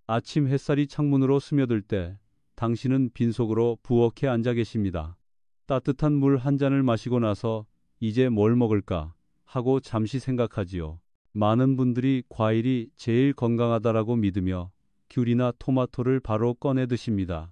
아침 햇살이 창문으로 스며들 때 당신은 빈속으로 부엌에 앉아 계십니다. 따뜻한 물 한 잔을 마시고 나서 이제 뭘 먹을까 하고 잠시 생각하지요. 많은 분들이 과일이 제일 건강하다라고 믿으며 귤이나 토마토를 바로 꺼내 드십니다.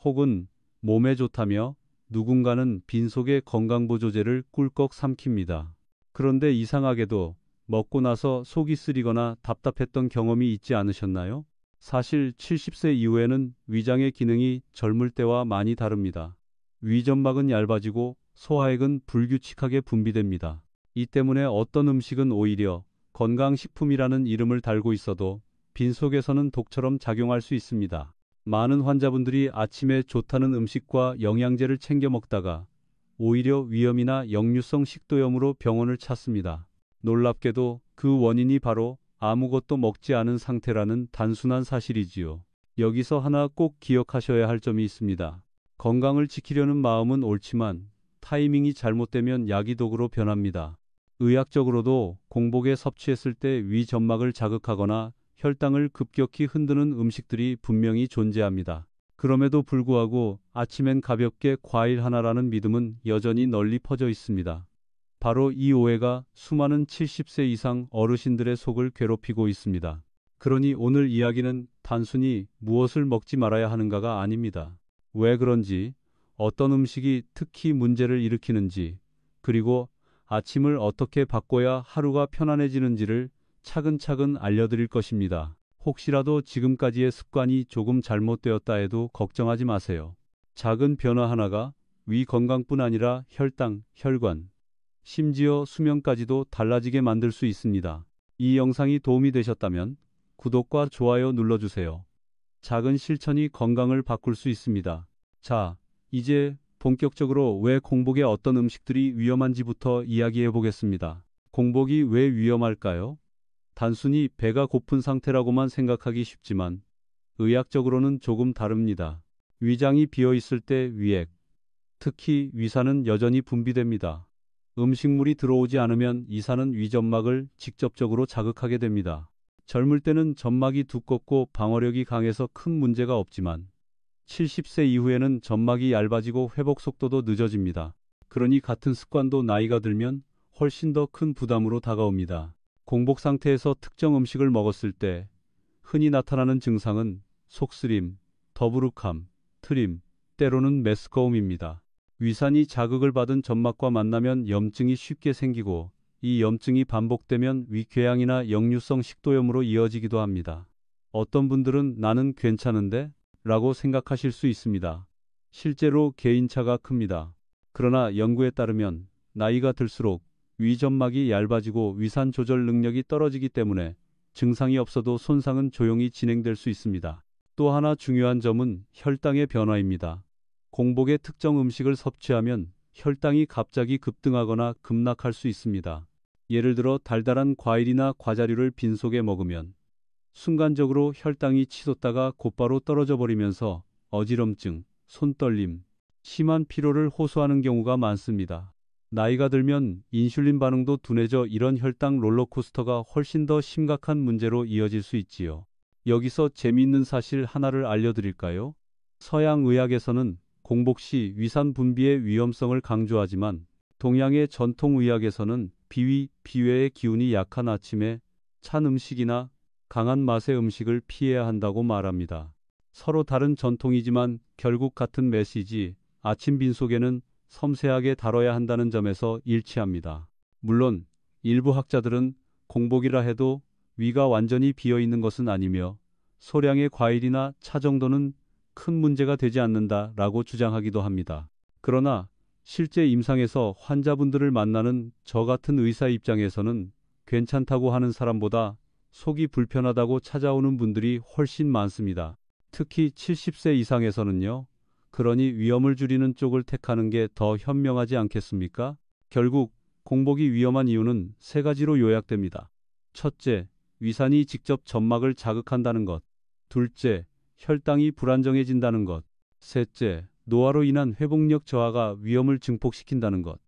혹은 몸에 좋다며 누군가는 빈속에 건강보조제를 꿀꺽 삼킵니다. 그런데 이상하게도 먹고 나서 속이 쓰리거나 답답했던 경험이 있지 않으셨나요? 사실 70세 이후에는 위장의 기능이 젊을 때와 많이 다릅니다. 위점막은 얇아지고 소화액은 불규칙하게 분비됩니다. 이 때문에 어떤 음식은 오히려 건강식품이라는 이름을 달고 있어도 빈속에서는 독처럼 작용할 수 있습니다. 많은 환자분들이 아침에 좋다는 음식과 영양제를 챙겨 먹다가 오히려 위염이나 역류성 식도염으로 병원을 찾습니다. 놀랍게도 그 원인이 바로 아무것도 먹지 않은 상태라는 단순한 사실이지요. 여기서 하나 꼭 기억하셔야 할 점이 있습니다. 건강을 지키려는 마음은 옳지만 타이밍이 잘못되면 약이 독으로 변합니다. 의학적으로도 공복에 섭취했을 때 위점막을 자극하거나 혈당을 급격히 흔드는 음식들이 분명히 존재합니다. 그럼에도 불구하고 아침엔 가볍게 과일 하나라는 믿음은 여전히 널리 퍼져 있습니다. 바로 이 오해가 수많은 70세 이상 어르신들의 속을 괴롭히고 있습니다. 그러니 오늘 이야기는 단순히 무엇을 먹지 말아야 하는가가 아닙니다. 왜 그런지, 어떤 음식이 특히 문제를 일으키는지, 그리고 아침을 어떻게 바꿔야 하루가 편안해지는지를 차근차근 알려드릴 것입니다. 혹시라도 지금까지의 습관이 조금 잘못되었다 해도 걱정하지 마세요. 작은 변화 하나가 위 건강뿐 아니라 혈당, 혈관, 심지어 수명까지도 달라지게 만들 수 있습니다. 이 영상이 도움이 되셨다면 구독과 좋아요 눌러주세요. 작은 실천이 건강을 바꿀 수 있습니다. 자, 이제 본격적으로 왜 공복에 어떤 음식들이 위험한지부터 이야기해 보겠습니다. 공복이 왜 위험할까요? 단순히 배가 고픈 상태라고만 생각하기 쉽지만 의학적으로는 조금 다릅니다. 위장이 비어 있을 때 위액, 특히 위산은 여전히 분비됩니다. 음식물이 들어오지 않으면 이산은 위점막을 직접적으로 자극하게 됩니다. 젊을 때는 점막이 두껍고 방어력이 강해서 큰 문제가 없지만 70세 이후에는 점막이 얇아지고 회복 속도도 늦어집니다. 그러니 같은 습관도 나이가 들면 훨씬 더 큰 부담으로 다가옵니다. 공복 상태에서 특정 음식을 먹었을 때 흔히 나타나는 증상은 속쓰림, 더부룩함, 트림, 때로는 메스꺼움입니다. 위산이 자극을 받은 점막과 만나면 염증이 쉽게 생기고 이 염증이 반복되면 위궤양이나 역류성 식도염으로 이어지기도 합니다. 어떤 분들은 나는 괜찮은데? 라고 생각하실 수 있습니다. 실제로 개인차가 큽니다. 그러나 연구에 따르면 나이가 들수록 위점막이 얇아지고 위산 조절 능력이 떨어지기 때문에 증상이 없어도 손상은 조용히 진행될 수 있습니다. 또 하나 중요한 점은 혈당의 변화입니다. 공복에 특정 음식을 섭취하면 혈당이 갑자기 급등하거나 급락할 수 있습니다. 예를 들어 달달한 과일이나 과자류를 빈속에 먹으면 순간적으로 혈당이 치솟다가 곧바로 떨어져 버리면서 어지럼증, 손떨림, 심한 피로를 호소하는 경우가 많습니다. 나이가 들면 인슐린 반응도 둔해져 이런 혈당 롤러코스터가 훨씬 더 심각한 문제로 이어질 수 있지요. 여기서 재미있는 사실 하나를 알려드릴까요? 서양 의학에서는 공복 시 위산 분비의 위험성을 강조하지만 동양의 전통 의학에서는 비위, 비회의 기운이 약한 아침에 찬 음식이나 강한 맛의 음식을 피해야 한다고 말합니다. 서로 다른 전통이지만 결국 같은 메시지, 아침 빈속에는 섬세하게 다뤄야 한다는 점에서 일치합니다. 물론 일부 학자들은 공복이라 해도 위가 완전히 비어 있는 것은 아니며 소량의 과일이나 차 정도는 큰 문제가 되지 않는다라고 주장하기도 합니다. 그러나 실제 임상에서 환자분들을 만나는 저 같은 의사 입장에서는 괜찮다고 하는 사람보다 속이 불편하다고 찾아오는 분들이 훨씬 많습니다. 특히 70세 이상에서는요. 그러니 위험을 줄이는 쪽을 택하는 게 더 현명하지 않겠습니까? 결국 공복이 위험한 이유는 세 가지로 요약됩니다. 첫째, 위산이 직접 점막을 자극한다는 것. 둘째, 혈당이 불안정해진다는 것. 셋째, 노화로 인한 회복력 저하가 위험을 증폭시킨다는 것.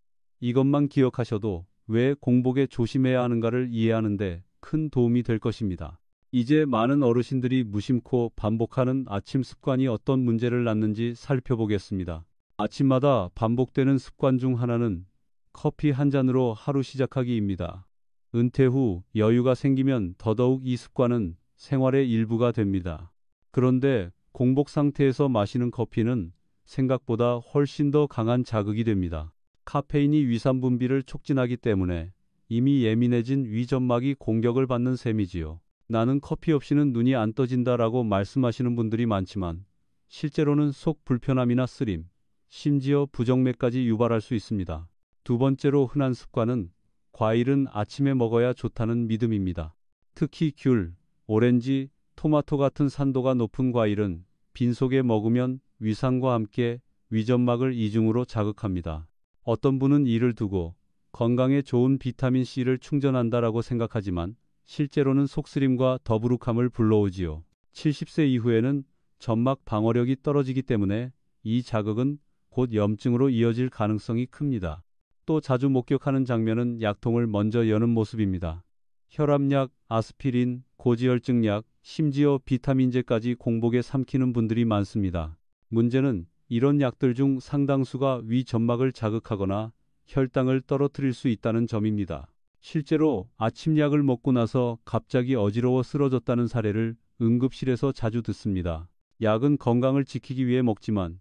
이것만 기억하셔도 왜 공복에 조심해야 하는가를 이해하는 데 큰 도움이 될 것입니다. 이제 많은 어르신들이 무심코 반복하는 아침 습관이 어떤 문제를 낳는지 살펴보겠습니다. 아침마다 반복되는 습관 중 하나는 커피 한 잔으로 하루 시작하기입니다. 은퇴 후 여유가 생기면 더더욱 이 습관은 생활의 일부가 됩니다. 그런데 공복 상태에서 마시는 커피는 생각보다 훨씬 더 강한 자극이 됩니다. 카페인이 위산 분비를 촉진하기 때문에 이미 예민해진 위점막이 공격을 받는 셈이지요. 나는 커피 없이는 눈이 안 떠진다라고 말씀하시는 분들이 많지만 실제로는 속 불편함이나 쓰림, 심지어 부정맥까지 유발할 수 있습니다. 두 번째로 흔한 습관은 과일은 아침에 먹어야 좋다는 믿음입니다. 특히 귤, 오렌지, 토마토 같은 산도가 높은 과일은 빈속에 먹으면 위산과 함께 위점막을 이중으로 자극합니다. 어떤 분은 이를 두고 건강에 좋은 비타민 C를 충전한다라고 생각하지만 실제로는 속쓰림과 더부룩함을 불러오지요. 70세 이후에는 점막 방어력이 떨어지기 때문에 이 자극은 곧 염증으로 이어질 가능성이 큽니다. 또 자주 목격하는 장면은 약통을 먼저 여는 모습입니다. 혈압약, 아스피린, 고지혈증약, 심지어 비타민제까지 공복에 삼키는 분들이 많습니다. 문제는 이런 약들 중 상당수가 위 점막을 자극하거나 혈당을 떨어뜨릴 수 있다는 점입니다. 실제로 아침 약을 먹고 나서 갑자기 어지러워 쓰러졌다는 사례를 응급실에서 자주 듣습니다. 약은 건강을 지키기 위해 먹지만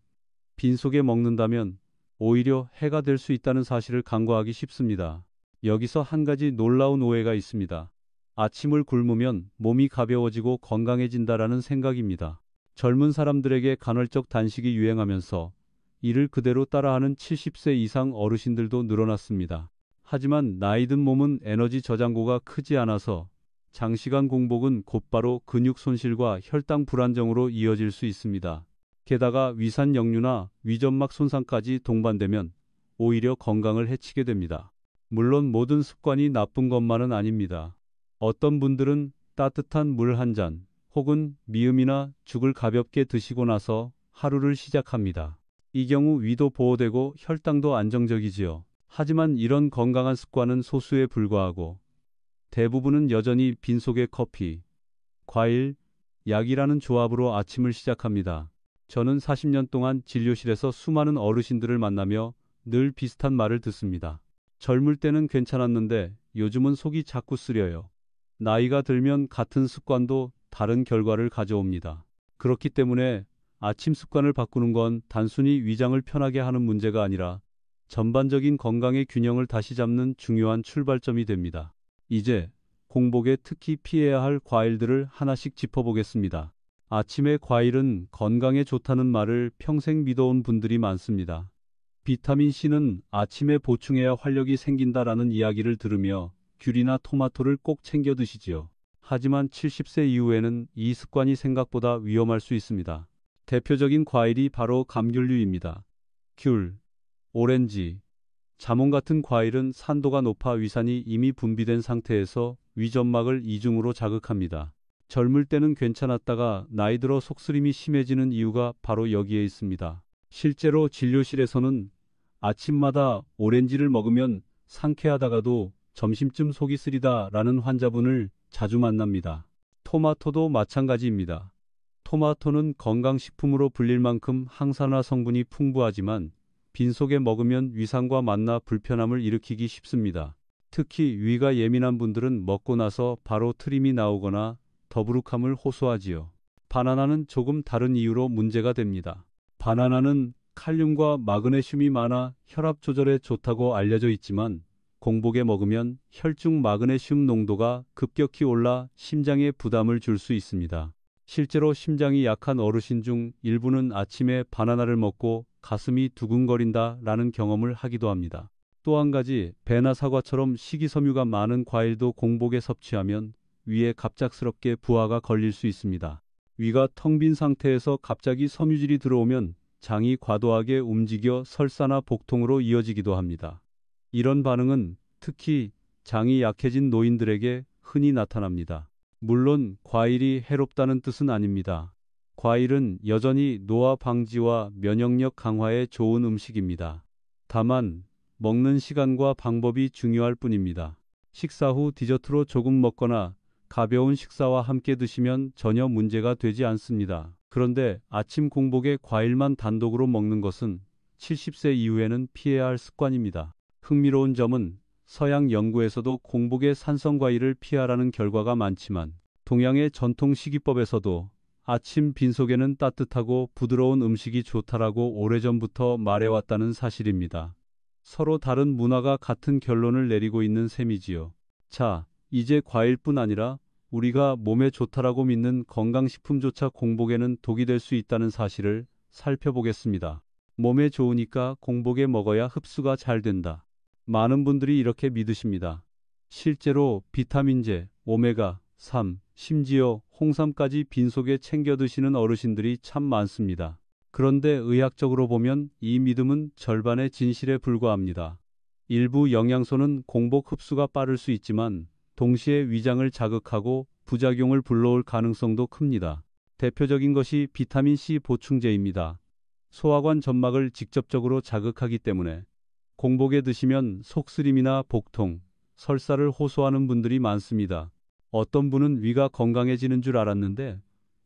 빈속에 먹는다면 오히려 해가 될 수 있다는 사실을 간과하기 쉽습니다. 여기서 한 가지 놀라운 오해가 있습니다. 아침을 굶으면 몸이 가벼워지고 건강해진다라는 생각입니다. 젊은 사람들에게 간헐적 단식이 유행하면서 이를 그대로 따라하는 70세 이상 어르신들도 늘어났습니다. 하지만 나이 든 몸은 에너지 저장고가 크지 않아서 장시간 공복은 곧바로 근육 손실과 혈당 불안정으로 이어질 수 있습니다. 게다가 위산 역류나 위점막 손상까지 동반되면 오히려 건강을 해치게 됩니다. 물론 모든 습관이 나쁜 것만은 아닙니다. 어떤 분들은 따뜻한 물 한 잔 혹은 미음이나 죽을 가볍게 드시고 나서 하루를 시작합니다. 이 경우 위도 보호되고 혈당도 안정적이지요. 하지만 이런 건강한 습관은 소수에 불과하고 대부분은 여전히 빈속에 커피, 과일, 약이라는 조합으로 아침을 시작합니다. 저는 40년 동안 진료실에서 수많은 어르신들을 만나며 늘 비슷한 말을 듣습니다. 젊을 때는 괜찮았는데 요즘은 속이 자꾸 쓰려요. 나이가 들면 같은 습관도 다른 결과를 가져옵니다. 그렇기 때문에 아침 습관을 바꾸는 건 단순히 위장을 편하게 하는 문제가 아니라 전반적인 건강의 균형을 다시 잡는 중요한 출발점이 됩니다. 이제 공복에 특히 피해야 할 과일들을 하나씩 짚어보겠습니다. 아침에 과일은 건강에 좋다는 말을 평생 믿어온 분들이 많습니다. 비타민C는 아침에 보충해야 활력이 생긴다라는 이야기를 들으며 귤이나 토마토를 꼭 챙겨 드시지요. 하지만 70세 이후에는 이 습관이 생각보다 위험할 수 있습니다. 대표적인 과일이 바로 감귤류입니다. 귤, 오렌지, 자몽 같은 과일은 산도가 높아 위산이 이미 분비된 상태에서 위점막을 이중으로 자극합니다. 젊을 때는 괜찮았다가 나이 들어 속쓰림이 심해지는 이유가 바로 여기에 있습니다. 실제로 진료실에서는 아침마다 오렌지를 먹으면 상쾌하다가도 점심쯤 속이 쓰리다라는 환자분을 자주 만납니다. 토마토도 마찬가지입니다. 토마토는 건강식품으로 불릴 만큼 항산화 성분이 풍부하지만 빈속에 먹으면 위산과 만나 불편함을 일으키기 쉽습니다. 특히 위가 예민한 분들은 먹고 나서 바로 트림이 나오거나 더부룩함을 호소하지요. 바나나는 조금 다른 이유로 문제가 됩니다. 바나나는 칼륨과 마그네슘이 많아 혈압 조절에 좋다고 알려져 있지만 공복에 먹으면 혈중 마그네슘 농도가 급격히 올라 심장에 부담을 줄 수 있습니다. 실제로 심장이 약한 어르신 중 일부는 아침에 바나나를 먹고 가슴이 두근거린다라는 경험을 하기도 합니다. 또 한 가지, 배나 사과처럼 식이섬유가 많은 과일도 공복에 섭취하면 위에 갑작스럽게 부하가 걸릴 수 있습니다. 위가 텅 빈 상태에서 갑자기 섬유질이 들어오면 장이 과도하게 움직여 설사나 복통으로 이어지기도 합니다. 이런 반응은 특히 장이 약해진 노인들에게 흔히 나타납니다. 물론 과일이 해롭다는 뜻은 아닙니다. 과일은 여전히 노화 방지와 면역력 강화에 좋은 음식입니다. 다만 먹는 시간과 방법이 중요할 뿐입니다. 식사 후 디저트로 조금 먹거나 가벼운 식사와 함께 드시면 전혀 문제가 되지 않습니다. 그런데 아침 공복에 과일만 단독으로 먹는 것은 70세 이후에는 피해야 할 습관입니다. 흥미로운 점은 서양 연구에서도 공복에 산성과일을 피하라는 결과가 많지만 동양의 전통 식이법에서도 아침 빈속에는 따뜻하고 부드러운 음식이 좋다라고 오래전부터 말해왔다는 사실입니다. 서로 다른 문화가 같은 결론을 내리고 있는 셈이지요. 자, 이제 과일뿐 아니라 우리가 몸에 좋다라고 믿는 건강식품조차 공복에는 독이 될 수 있다는 사실을 살펴보겠습니다. 몸에 좋으니까 공복에 먹어야 흡수가 잘 된다. 많은 분들이 이렇게 믿으십니다. 실제로 비타민제, 오메가3, 심지어 홍삼까지 빈속에 챙겨 드시는 어르신들이 참 많습니다. 그런데 의학적으로 보면 이 믿음은 절반의 진실에 불과합니다. 일부 영양소는 공복 흡수가 빠를 수 있지만 동시에 위장을 자극하고 부작용을 불러올 가능성도 큽니다. 대표적인 것이 비타민C 보충제입니다. 소화관 점막을 직접적으로 자극하기 때문에 공복에 드시면 속쓰림이나 복통, 설사를 호소하는 분들이 많습니다. 어떤 분은 위가 건강해지는 줄 알았는데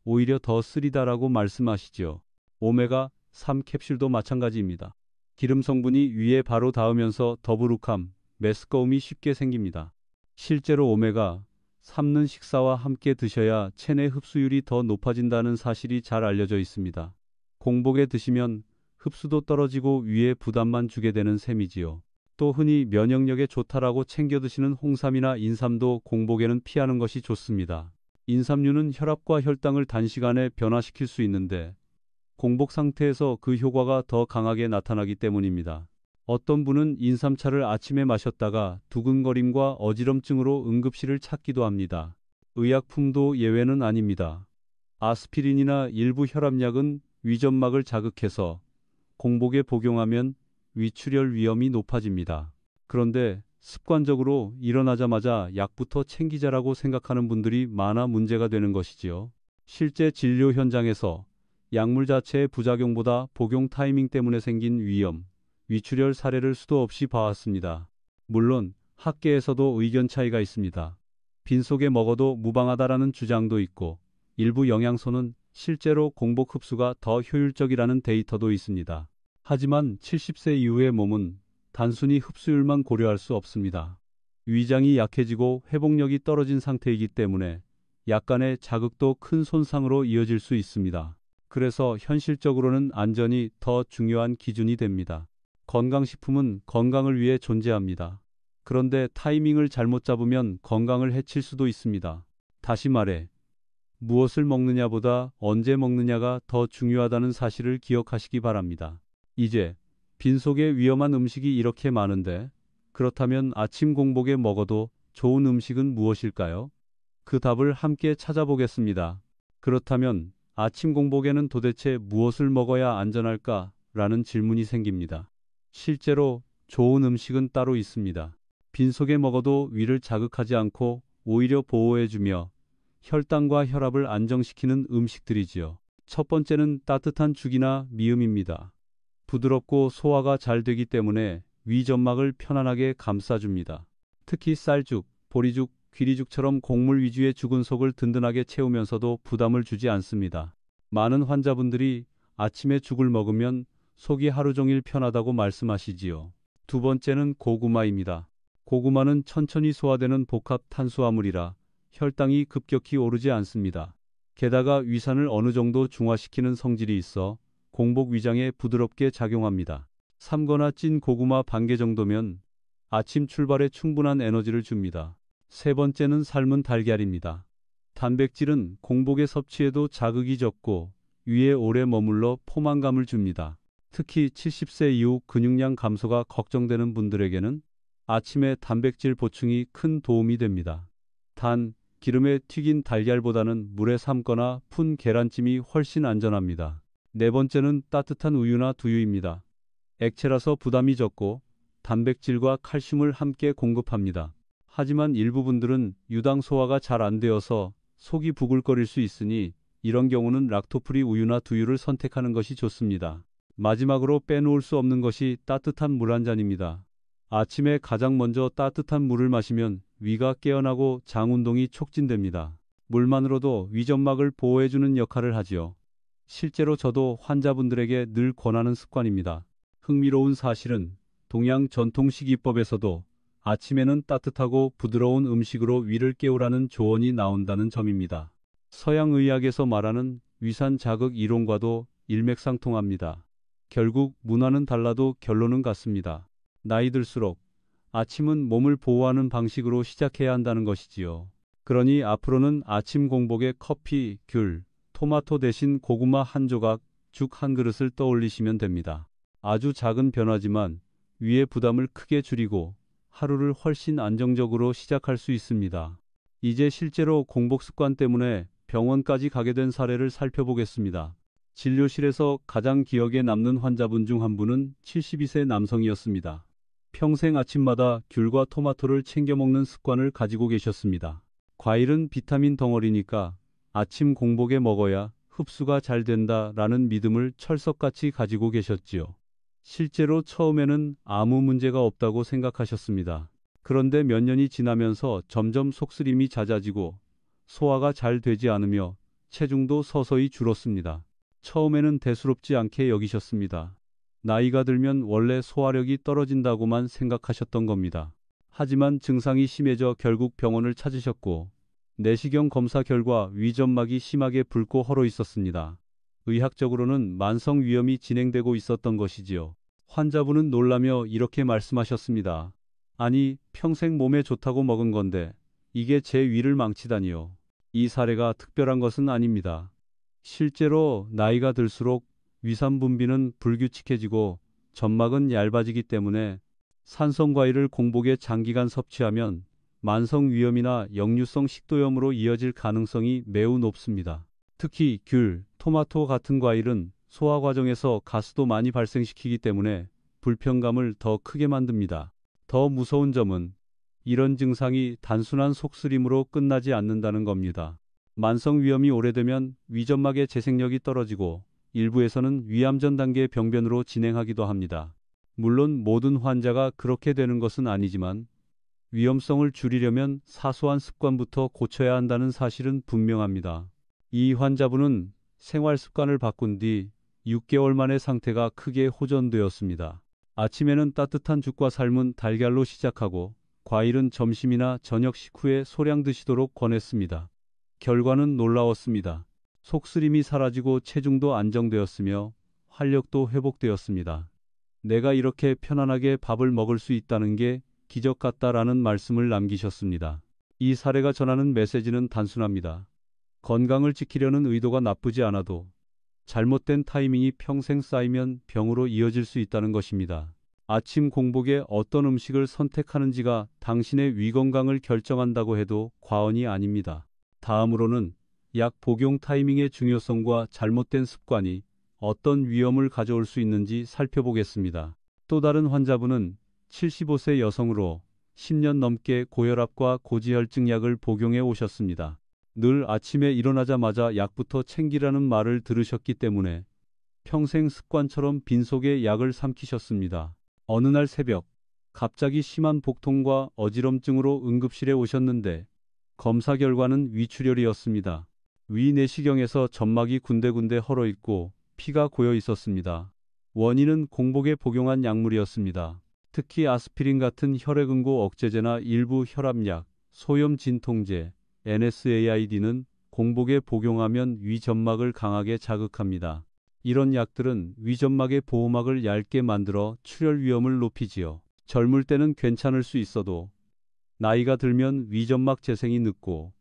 오히려 더 쓰리다라고 말씀하시죠. 오메가3 캡슐도 마찬가지입니다. 기름 성분이 위에 바로 닿으면서 더부룩함, 메스꺼움이 쉽게 생깁니다. 실제로 오메가3는 식사와 함께 드셔야 체내 흡수율이 더 높아진다는 사실이 잘 알려져 있습니다. 공복에 드시면 흡수도 떨어지고 위에 부담만 주게 되는 셈이지요. 또 흔히 면역력에 좋다라고 챙겨 드시는 홍삼이나 인삼도 공복에는 피하는 것이 좋습니다. 인삼류는 혈압과 혈당을 단시간에 변화시킬 수 있는데 공복 상태에서 그 효과가 더 강하게 나타나기 때문입니다. 어떤 분은 인삼차를 아침에 마셨다가 두근거림과 어지럼증으로 응급실을 찾기도 합니다. 의약품도 예외는 아닙니다. 아스피린이나 일부 혈압약은 위점막을 자극해서 공복에 복용하면 위출혈 위험이 높아집니다. 그런데 습관적으로 일어나자마자 약부터 챙기자라고 생각하는 분들이 많아 문제가 되는 것이지요. 실제 진료 현장에서 약물 자체의 부작용보다 복용 타이밍 때문에 생긴 위염, 위출혈 사례를 수도 없이 봐왔습니다. 물론 학계에서도 의견 차이가 있습니다. 빈속에 먹어도 무방하다라는 주장도 있고 일부 영양소는 실제로 공복 흡수가 더 효율적이라는 데이터도 있습니다. 하지만 70세 이후의 몸은 단순히 흡수율만 고려할 수 없습니다. 위장이 약해지고 회복력이 떨어진 상태이기 때문에 약간의 자극도 큰 손상으로 이어질 수 있습니다. 그래서 현실적으로는 안전이 더 중요한 기준이 됩니다. 건강식품은 건강을 위해 존재합니다. 그런데 타이밍을 잘못 잡으면 건강을 해칠 수도 있습니다. 다시 말해, 무엇을 먹느냐보다 언제 먹느냐가 더 중요하다는 사실을 기억하시기 바랍니다. 이제 빈속에 위험한 음식이 이렇게 많은데 그렇다면 아침 공복에 먹어도 좋은 음식은 무엇일까요? 그 답을 함께 찾아보겠습니다. 그렇다면 아침 공복에는 도대체 무엇을 먹어야 안전할까? 라는 질문이 생깁니다. 실제로 좋은 음식은 따로 있습니다. 빈속에 먹어도 위를 자극하지 않고 오히려 보호해주며 혈당과 혈압을 안정시키는 음식들이지요. 첫 번째는 따뜻한 죽이나 미음입니다. 부드럽고 소화가 잘 되기 때문에 위점막을 편안하게 감싸줍니다. 특히 쌀죽, 보리죽, 귀리죽처럼 곡물 위주의 죽은 속을 든든하게 채우면서도 부담을 주지 않습니다. 많은 환자분들이 아침에 죽을 먹으면 속이 하루 종일 편하다고 말씀하시지요. 두 번째는 고구마입니다. 고구마는 천천히 소화되는 복합 탄수화물이라 혈당이 급격히 오르지 않습니다. 게다가 위산을 어느 정도 중화시키는 성질이 있어 공복 위장에 부드럽게 작용합니다. 삶거나 찐 고구마 반 개 정도면 아침 출발에 충분한 에너지를 줍니다. 세 번째는 삶은 달걀입니다. 단백질은 공복에 섭취해도 자극이 적고 위에 오래 머물러 포만감을 줍니다. 특히 70세 이후 근육량 감소가 걱정되는 분들에게는 아침에 단백질 보충이 큰 도움이 됩니다. 단, 기름에 튀긴 달걀보다는 물에 삶거나 푼 계란찜이 훨씬 안전합니다. 네 번째는 따뜻한 우유나 두유입니다. 액체라서 부담이 적고 단백질과 칼슘을 함께 공급합니다. 하지만 일부 분들은 유당 소화가 잘 안 되어서 속이 부글거릴 수 있으니 이런 경우는 락토프리 우유나 두유를 선택하는 것이 좋습니다. 마지막으로 빼놓을 수 없는 것이 따뜻한 물 한 잔입니다. 아침에 가장 먼저 따뜻한 물을 마시면 위가 깨어나고 장 운동이 촉진됩니다. 물만으로도 위점막을 보호해주는 역할을 하지요. 실제로 저도 환자분들에게 늘 권하는 습관입니다. 흥미로운 사실은 동양 전통식이법에서도 아침에는 따뜻하고 부드러운 음식으로 위를 깨우라는 조언이 나온다는 점입니다. 서양 의학에서 말하는 위산 자극 이론과도 일맥상통합니다. 결국 문화는 달라도 결론은 같습니다. 나이 들수록 아침은 몸을 보호하는 방식으로 시작해야 한다는 것이지요. 그러니 앞으로는 아침 공복에 커피, 귤, 토마토 대신 고구마 한 조각, 죽 한 그릇을 떠올리시면 됩니다. 아주 작은 변화지만 위의 부담을 크게 줄이고 하루를 훨씬 안정적으로 시작할 수 있습니다. 이제 실제로 공복 습관 때문에 병원까지 가게 된 사례를 살펴보겠습니다. 진료실에서 가장 기억에 남는 환자분 중 한 분은 72세 남성이었습니다. 평생 아침마다 귤과 토마토를 챙겨 먹는 습관을 가지고 계셨습니다. 과일은 비타민 덩어리니까 아침 공복에 먹어야 흡수가 잘 된다라는 믿음을 철석같이 가지고 계셨지요. 실제로 처음에는 아무 문제가 없다고 생각하셨습니다. 그런데 몇 년이 지나면서 점점 속쓰림이 잦아지고 소화가 잘 되지 않으며 체중도 서서히 줄었습니다. 처음에는 대수롭지 않게 여기셨습니다. 나이가 들면 원래 소화력이 떨어진다고만 생각하셨던 겁니다. 하지만 증상이 심해져 결국 병원을 찾으셨고 내시경 검사 결과 위점막이 심하게 붉고 헐어 있었습니다. 의학적으로는 만성 위염이 진행되고 있었던 것이지요. 환자분은 놀라며 이렇게 말씀하셨습니다. 아니, 평생 몸에 좋다고 먹은 건데 이게 제 위를 망치다니요. 이 사례가 특별한 것은 아닙니다. 실제로 나이가 들수록 위산 분비는 불규칙해지고 점막은 얇아지기 때문에 산성 과일을 공복에 장기간 섭취하면 만성 위염이나 역류성 식도염으로 이어질 가능성이 매우 높습니다. 특히 귤, 토마토 같은 과일은 소화 과정에서 가스도 많이 발생시키기 때문에 불편감을 더 크게 만듭니다. 더 무서운 점은 이런 증상이 단순한 속쓰림으로 끝나지 않는다는 겁니다. 만성 위염이 오래되면 위점막의 재생력이 떨어지고 일부에서는 위암 전 단계 병변으로 진행하기도 합니다. 물론 모든 환자가 그렇게 되는 것은 아니지만 위험성을 줄이려면 사소한 습관부터 고쳐야 한다는 사실은 분명합니다. 이 환자분은 생활 습관을 바꾼 뒤 6개월 만에 상태가 크게 호전되었습니다. 아침에는 따뜻한 죽과 삶은 달걀로 시작하고 과일은 점심이나 저녁 식후에 소량 드시도록 권했습니다. 결과는 놀라웠습니다. 속쓰림이 사라지고 체중도 안정되었으며 활력도 회복되었습니다. 내가 이렇게 편안하게 밥을 먹을 수 있다는 게 기적 같다라는 말씀을 남기셨습니다. 이 사례가 전하는 메시지는 단순합니다. 건강을 지키려는 의도가 나쁘지 않아도 잘못된 타이밍이 평생 쌓이면 병으로 이어질 수 있다는 것입니다. 아침 공복에 어떤 음식을 선택하는지가 당신의 위 건강을 결정한다고 해도 과언이 아닙니다. 다음으로는 약 복용 타이밍의 중요성과 잘못된 습관이 어떤 위험을 가져올 수 있는지 살펴보겠습니다. 또 다른 환자분은 75세 여성으로 10년 넘게 고혈압과 고지혈증 약을 복용해 오셨습니다. 늘 아침에 일어나자마자 약부터 챙기라는 말을 들으셨기 때문에 평생 습관처럼 빈속에 약을 삼키셨습니다. 어느 날 새벽, 갑자기 심한 복통과 어지럼증으로 응급실에 오셨는데 검사 결과는 위출혈이었습니다. 위 내시경에서 점막이 군데군데 헐어 있고 피가 고여 있었습니다. 원인은 공복에 복용한 약물이었습니다. 특히 아스피린 같은 혈액응고 억제제나 일부 혈압약, 소염 진통제, NSAID는 공복에 복용하면 위점막을 강하게 자극합니다. 이런 약들은 위점막의 보호막을 얇게 만들어 출혈 위험을 높이지요. 젊을 때는 괜찮을 수 있어도 나이가 들면 위점막 재생이 늦고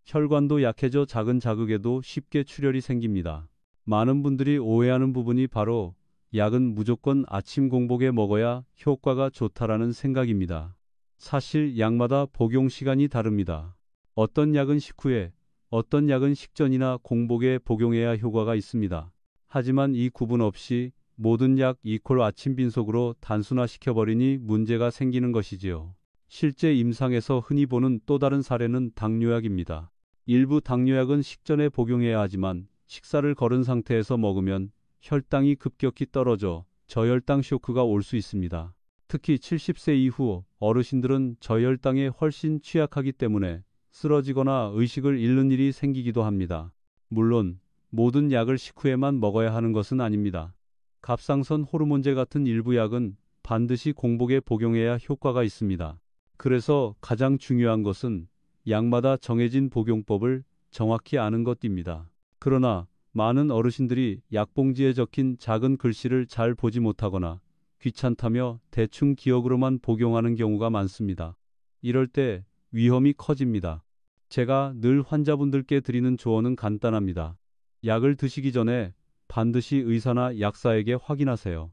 혈관도 약해져 작은 자극에도 쉽게 출혈이 생깁니다. 많은 분들이 오해하는 부분이 바로 약은 무조건 아침 공복에 먹어야 효과가 좋다라는 생각입니다. 사실 약마다 복용 시간이 다릅니다. 어떤 약은 식후에, 어떤 약은 식전이나 공복에 복용해야 효과가 있습니다. 하지만 이 구분 없이 모든 약 이퀄 아침 빈속으로 단순화시켜버리니 문제가 생기는 것이지요. 실제 임상에서 흔히 보는 또 다른 사례는 당뇨약입니다. 일부 당뇨약은 식전에 복용해야 하지만 식사를 거른 상태에서 먹으면 혈당이 급격히 떨어져 저혈당 쇼크가 올 수 있습니다. 특히 70세 이후 어르신들은 저혈당에 훨씬 취약하기 때문에 쓰러지거나 의식을 잃는 일이 생기기도 합니다. 물론 모든 약을 식후에만 먹어야 하는 것은 아닙니다. 갑상선 호르몬제 같은 일부 약은 반드시 공복에 복용해야 효과가 있습니다. 그래서 가장 중요한 것은 약마다 정해진 복용법을 정확히 아는 것입니다. 그러나 많은 어르신들이 약봉지에 적힌 작은 글씨를 잘 보지 못하거나 귀찮다며 대충 기억으로만 복용하는 경우가 많습니다. 이럴 때 위험이 커집니다. 제가 늘 환자분들께 드리는 조언은 간단합니다. 약을 드시기 전에 반드시 의사나 약사에게 확인하세요.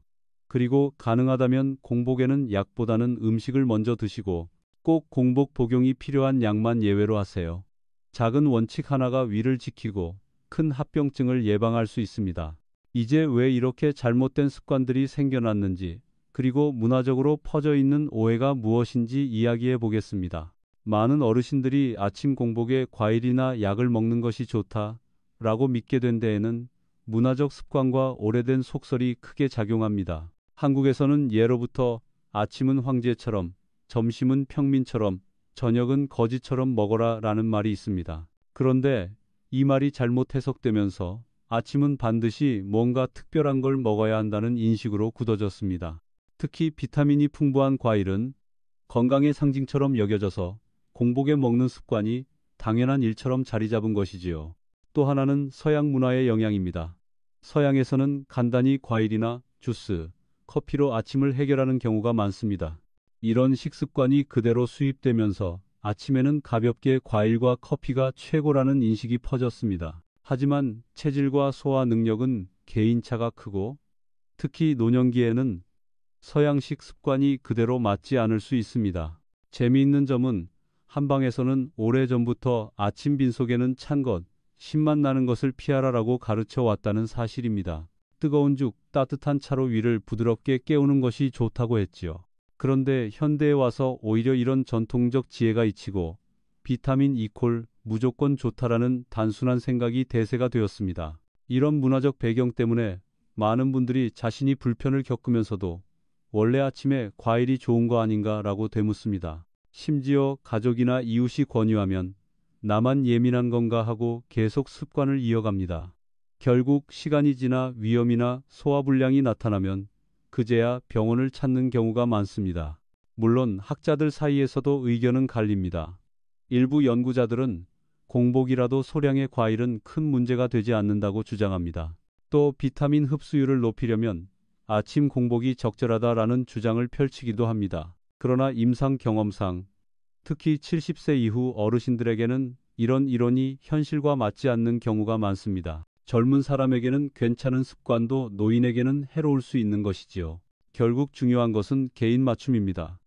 그리고 가능하다면 공복에는 약보다는 음식을 먼저 드시고 꼭 공복 복용이 필요한 약만 예외로 하세요. 작은 원칙 하나가 위를 지키고 큰 합병증을 예방할 수 있습니다. 이제 왜 이렇게 잘못된 습관들이 생겨났는지, 그리고 문화적으로 퍼져 있는 오해가 무엇인지 이야기해 보겠습니다. 많은 어르신들이 아침 공복에 과일이나 약을 먹는 것이 좋다라고 믿게 된 데에는 문화적 습관과 오래된 속설이 크게 작용합니다. 한국에서는 예로부터 아침은 황제처럼, 점심은 평민처럼, 저녁은 거지처럼 먹어라 라는 말이 있습니다. 그런데 이 말이 잘못 해석되면서 아침은 반드시 뭔가 특별한 걸 먹어야 한다는 인식으로 굳어졌습니다. 특히 비타민이 풍부한 과일은 건강의 상징처럼 여겨져서 공복에 먹는 습관이 당연한 일처럼 자리 잡은 것이지요. 또 하나는 서양 문화의 영향입니다. 서양에서는 간단히 과일이나 주스, 커피로 아침을 해결하는 경우가 많습니다. 이런 식습관이 그대로 수입되면서 아침에는 가볍게 과일과 커피가 최고라는 인식이 퍼졌습니다. 하지만 체질과 소화 능력은 개인차가 크고 특히 노년기에는 서양식 습관이 그대로 맞지 않을 수 있습니다. 재미있는 점은 한방에서는 오래전부터 아침 빈속에는 찬 것, 신맛 나는 것을 피하라라고 가르쳐 왔다는 사실입니다. 뜨거운 죽, 따뜻한 차로 위를 부드럽게 깨우는 것이 좋다고 했지요. 그런데 현대에 와서 오히려 이런 전통적 지혜가 잊히고 비타민 E콜 무조건 좋다라는 단순한 생각이 대세가 되었습니다. 이런 문화적 배경 때문에 많은 분들이 자신이 불편을 겪으면서도 원래 아침에 과일이 좋은 거 아닌가라고 되묻습니다. 심지어 가족이나 이웃이 권유하면 나만 예민한 건가 하고 계속 습관을 이어갑니다. 결국 시간이 지나 위염이나 소화불량이 나타나면 그제야 병원을 찾는 경우가 많습니다. 물론 학자들 사이에서도 의견은 갈립니다. 일부 연구자들은 공복이라도 소량의 과일은 큰 문제가 되지 않는다고 주장합니다. 또 비타민 흡수율을 높이려면 아침 공복이 적절하다라는 주장을 펼치기도 합니다. 그러나 임상 경험상 특히 70세 이후 어르신들에게는 이런 이론이 현실과 맞지 않는 경우가 많습니다. 젊은 사람에게는 괜찮은 습관도 노인에게는 해로울 수 있는 것이지요. 결국 중요한 것은 개인 맞춤입니다.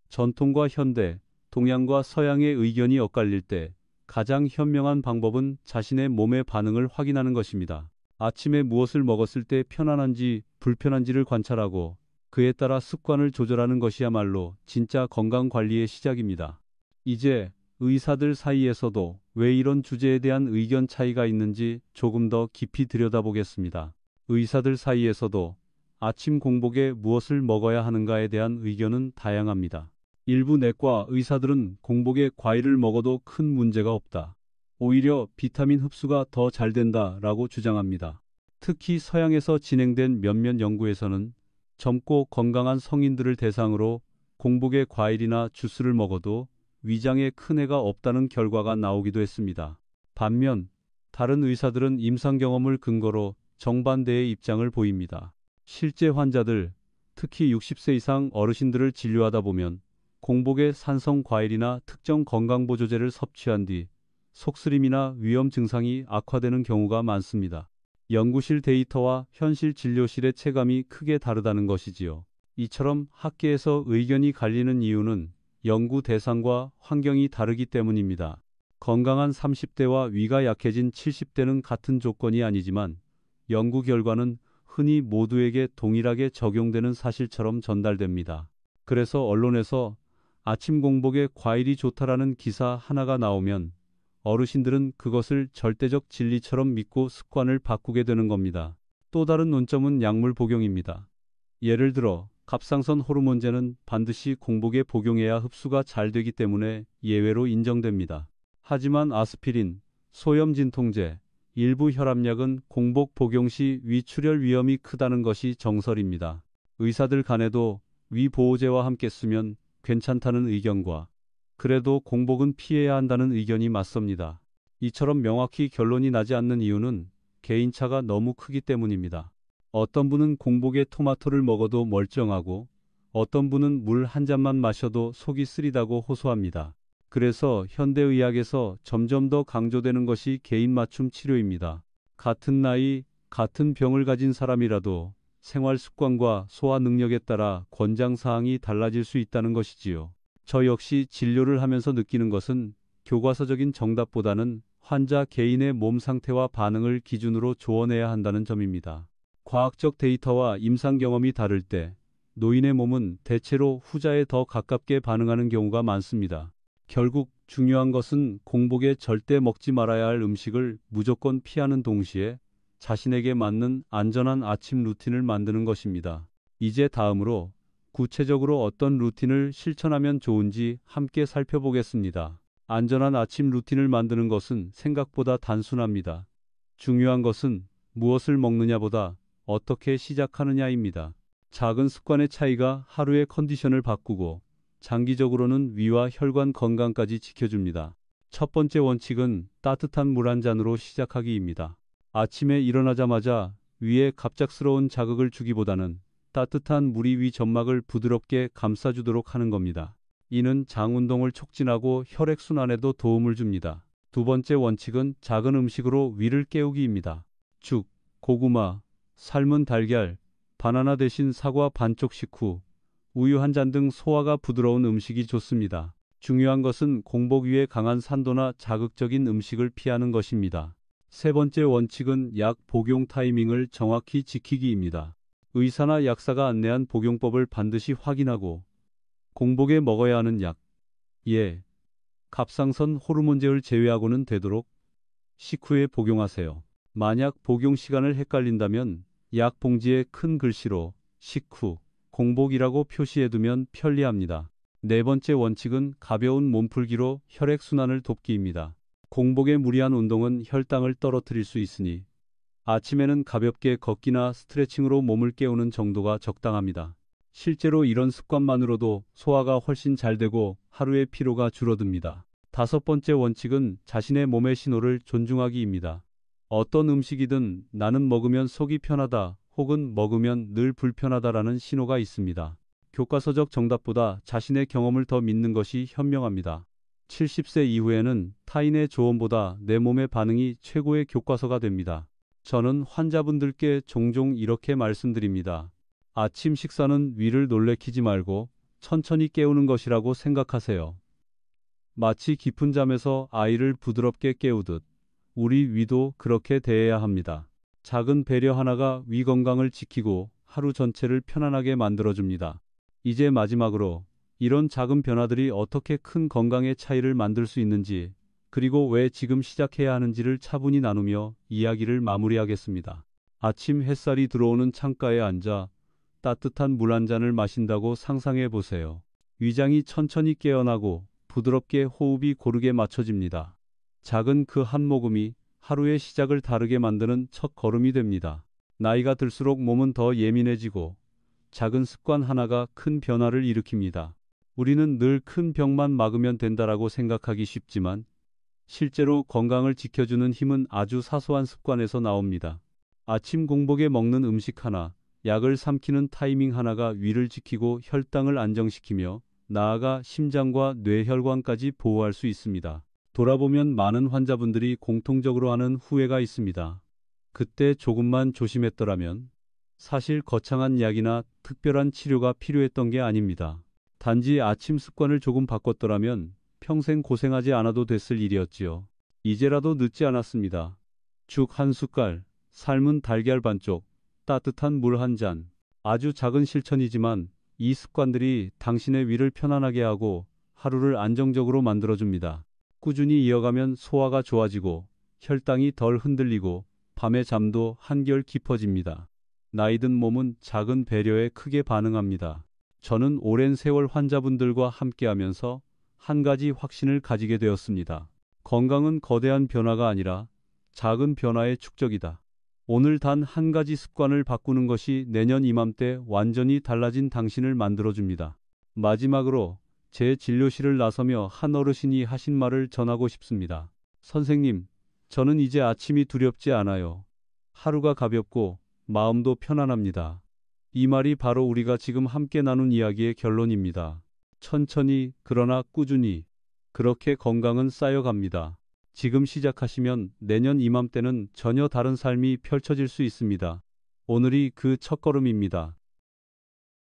전통과 현대, 동양과 서양의 의견이 엇갈릴 때 가장 현명한 방법은 자신의 몸의 반응을 확인하는 것입니다. 아침에 무엇을 먹었을 때 편안한지 불편한지를 관찰하고 그에 따라 습관을 조절하는 것이야말로 진짜 건강관리의 시작입니다. 이제 의사들 사이에서도 왜 이런 주제에 대한 의견 차이가 있는지 조금 더 깊이 들여다보겠습니다. 의사들 사이에서도 아침 공복에 무엇을 먹어야 하는가에 대한 의견은 다양합니다. 일부 내과 의사들은 공복에 과일을 먹어도 큰 문제가 없다. 오히려 비타민 흡수가 더 잘 된다라고 주장합니다. 특히 서양에서 진행된 몇몇 연구에서는 젊고 건강한 성인들을 대상으로 공복에 과일이나 주스를 먹어도 위장에 큰 해가 없다는 결과가 나오기도 했습니다. 반면 다른 의사들은 임상 경험을 근거로 정반대의 입장을 보입니다. 실제 환자들, 특히 60세 이상 어르신들을 진료하다 보면 공복에 산성 과일이나 특정 건강보조제를 섭취한 뒤 속쓰림이나 위염 증상이 악화되는 경우가 많습니다. 연구실 데이터와 현실 진료실의 체감이 크게 다르다는 것이지요. 이처럼 학계에서 의견이 갈리는 이유는 연구 대상과 환경이 다르기 때문입니다. 건강한 30대와 위가 약해진 70대는 같은 조건이 아니지만 연구 결과는 흔히 모두에게 동일하게 적용되는 사실처럼 전달됩니다. 그래서 언론에서 아침 공복에 과일이 좋다라는 기사 하나가 나오면 어르신들은 그것을 절대적 진리처럼 믿고 습관을 바꾸게 되는 겁니다. 또 다른 논점은 약물 복용입니다. 예를 들어 갑상선 호르몬제는 반드시 공복에 복용해야 흡수가 잘 되기 때문에 예외로 인정됩니다. 하지만 아스피린, 소염 진통제, 일부 혈압약은 공복 복용 시 위출혈 위험이 크다는 것이 정설입니다. 의사들 간에도 위보호제와 함께 쓰면 괜찮다는 의견과 그래도 공복은 피해야 한다는 의견이 맞섭니다. 이처럼 명확히 결론이 나지 않는 이유는 개인차가 너무 크기 때문입니다. 어떤 분은 공복에 토마토를 먹어도 멀쩡하고 어떤 분은 물 한 잔만 마셔도 속이 쓰리다고 호소합니다. 그래서 현대의학에서 점점 더 강조되는 것이 개인 맞춤 치료입니다. 같은 나이, 같은 병을 가진 사람이라도 생활 습관과 소화 능력에 따라 권장 사항이 달라질 수 있다는 것이지요. 저 역시 진료를 하면서 느끼는 것은 교과서적인 정답보다는 환자 개인의 몸 상태와 반응을 기준으로 조언해야 한다는 점입니다. 과학적 데이터와 임상 경험이 다를 때 노인의 몸은 대체로 후자에 더 가깝게 반응하는 경우가 많습니다. 결국 중요한 것은 공복에 절대 먹지 말아야 할 음식을 무조건 피하는 동시에 자신에게 맞는 안전한 아침 루틴을 만드는 것입니다. 이제 다음으로 구체적으로 어떤 루틴을 실천하면 좋은지 함께 살펴보겠습니다. 안전한 아침 루틴을 만드는 것은 생각보다 단순합니다. 중요한 것은 무엇을 먹느냐보다 어떻게 시작하느냐입니다. 작은 습관의 차이가 하루의 컨디션을 바꾸고 장기적으로는 위와 혈관 건강까지 지켜줍니다. 첫 번째 원칙은 따뜻한 물 한 잔으로 시작하기입니다. 아침에 일어나자마자 위에 갑작스러운 자극을 주기보다는 따뜻한 물이 위 점막을 부드럽게 감싸주도록 하는 겁니다. 이는 장 운동을 촉진하고 혈액순환에도 도움을 줍니다. 두 번째 원칙은 작은 음식으로 위를 깨우기입니다. 죽, 고구마, 삶은 달걀, 바나나 대신 사과 반쪽 식후, 우유 한 잔 등 소화가 부드러운 음식이 좋습니다. 중요한 것은 공복 위에 강한 산도나 자극적인 음식을 피하는 것입니다. 세 번째 원칙은 약 복용 타이밍을 정확히 지키기입니다. 의사나 약사가 안내한 복용법을 반드시 확인하고 공복에 먹어야 하는 약, 갑상선 호르몬제를 제외하고는 되도록 식후에 복용하세요. 만약 복용 시간을 헷갈린다면 약 봉지에 큰 글씨로 식후, 공복이라고 표시해두면 편리합니다. 네 번째 원칙은 가벼운 몸풀기로 혈액순환을 돕기입니다. 공복에 무리한 운동은 혈당을 떨어뜨릴 수 있으니 아침에는 가볍게 걷기나 스트레칭으로 몸을 깨우는 정도가 적당합니다. 실제로 이런 습관만으로도 소화가 훨씬 잘 되고 하루의 피로가 줄어듭니다. 다섯 번째 원칙은 자신의 몸의 신호를 존중하기입니다. 어떤 음식이든 나는 먹으면 속이 편하다 혹은 먹으면 늘 불편하다라는 신호가 있습니다. 교과서적 정답보다 자신의 경험을 더 믿는 것이 현명합니다. 70세 이후에는 타인의 조언보다 내 몸의 반응이 최고의 교과서가 됩니다. 저는 환자분들께 종종 이렇게 말씀드립니다. 아침 식사는 위를 놀래키지 말고 천천히 깨우는 것이라고 생각하세요. 마치 깊은 잠에서 아이를 부드럽게 깨우듯 우리 위도 그렇게 대해야 합니다. 작은 배려 하나가 위 건강을 지키고 하루 전체를 편안하게 만들어줍니다. 이제 마지막으로 이런 작은 변화들이 어떻게 큰 건강의 차이를 만들 수 있는지 그리고 왜 지금 시작해야 하는지를 차분히 나누며 이야기를 마무리하겠습니다. 아침 햇살이 들어오는 창가에 앉아 따뜻한 물 한 잔을 마신다고 상상해 보세요. 위장이 천천히 깨어나고 부드럽게 호흡이 고르게 맞춰집니다. 작은 그 한 모금이 하루의 시작을 다르게 만드는 첫 걸음이 됩니다. 나이가 들수록 몸은 더 예민해지고 작은 습관 하나가 큰 변화를 일으킵니다. 우리는 늘 큰 병만 막으면 된다라고 생각하기 쉽지만 실제로 건강을 지켜주는 힘은 아주 사소한 습관에서 나옵니다. 아침 공복에 먹는 음식 하나, 약을 삼키는 타이밍 하나가 위를 지키고 혈당을 안정시키며 나아가 심장과 뇌혈관까지 보호할 수 있습니다. 돌아보면 많은 환자분들이 공통적으로 하는 후회가 있습니다. 그때 조금만 조심했더라면 사실 거창한 약이나 특별한 치료가 필요했던 게 아닙니다. 단지 아침 습관을 조금 바꿨더라면 평생 고생하지 않아도 됐을 일이었지요. 이제라도 늦지 않았습니다. 죽 한 숟갈, 삶은 달걀 반쪽, 따뜻한 물 한 잔. 아주 작은 실천이지만 이 습관들이 당신의 위를 편안하게 하고 하루를 안정적으로 만들어줍니다. 꾸준히 이어가면 소화가 좋아지고 혈당이 덜 흔들리고 밤의 잠도 한결 깊어집니다. 나이든 몸은 작은 배려에 크게 반응합니다. 저는 오랜 세월 환자분들과 함께하면서 한 가지 확신을 가지게 되었습니다. 건강은 거대한 변화가 아니라 작은 변화의 축적이다. 오늘 단 한 가지 습관을 바꾸는 것이 내년 이맘때 완전히 달라진 당신을 만들어줍니다. 마지막으로 제 진료실을 나서며 한 어르신이 하신 말을 전하고 싶습니다. 선생님, 저는 이제 아침이 두렵지 않아요. 하루가 가볍고 마음도 편안합니다. 이 말이 바로 우리가 지금 함께 나눈 이야기의 결론입니다. 천천히, 그러나 꾸준히, 그렇게 건강은 쌓여갑니다. 지금 시작하시면 내년 이맘때는 전혀 다른 삶이 펼쳐질 수 있습니다. 오늘이 그 첫걸음입니다.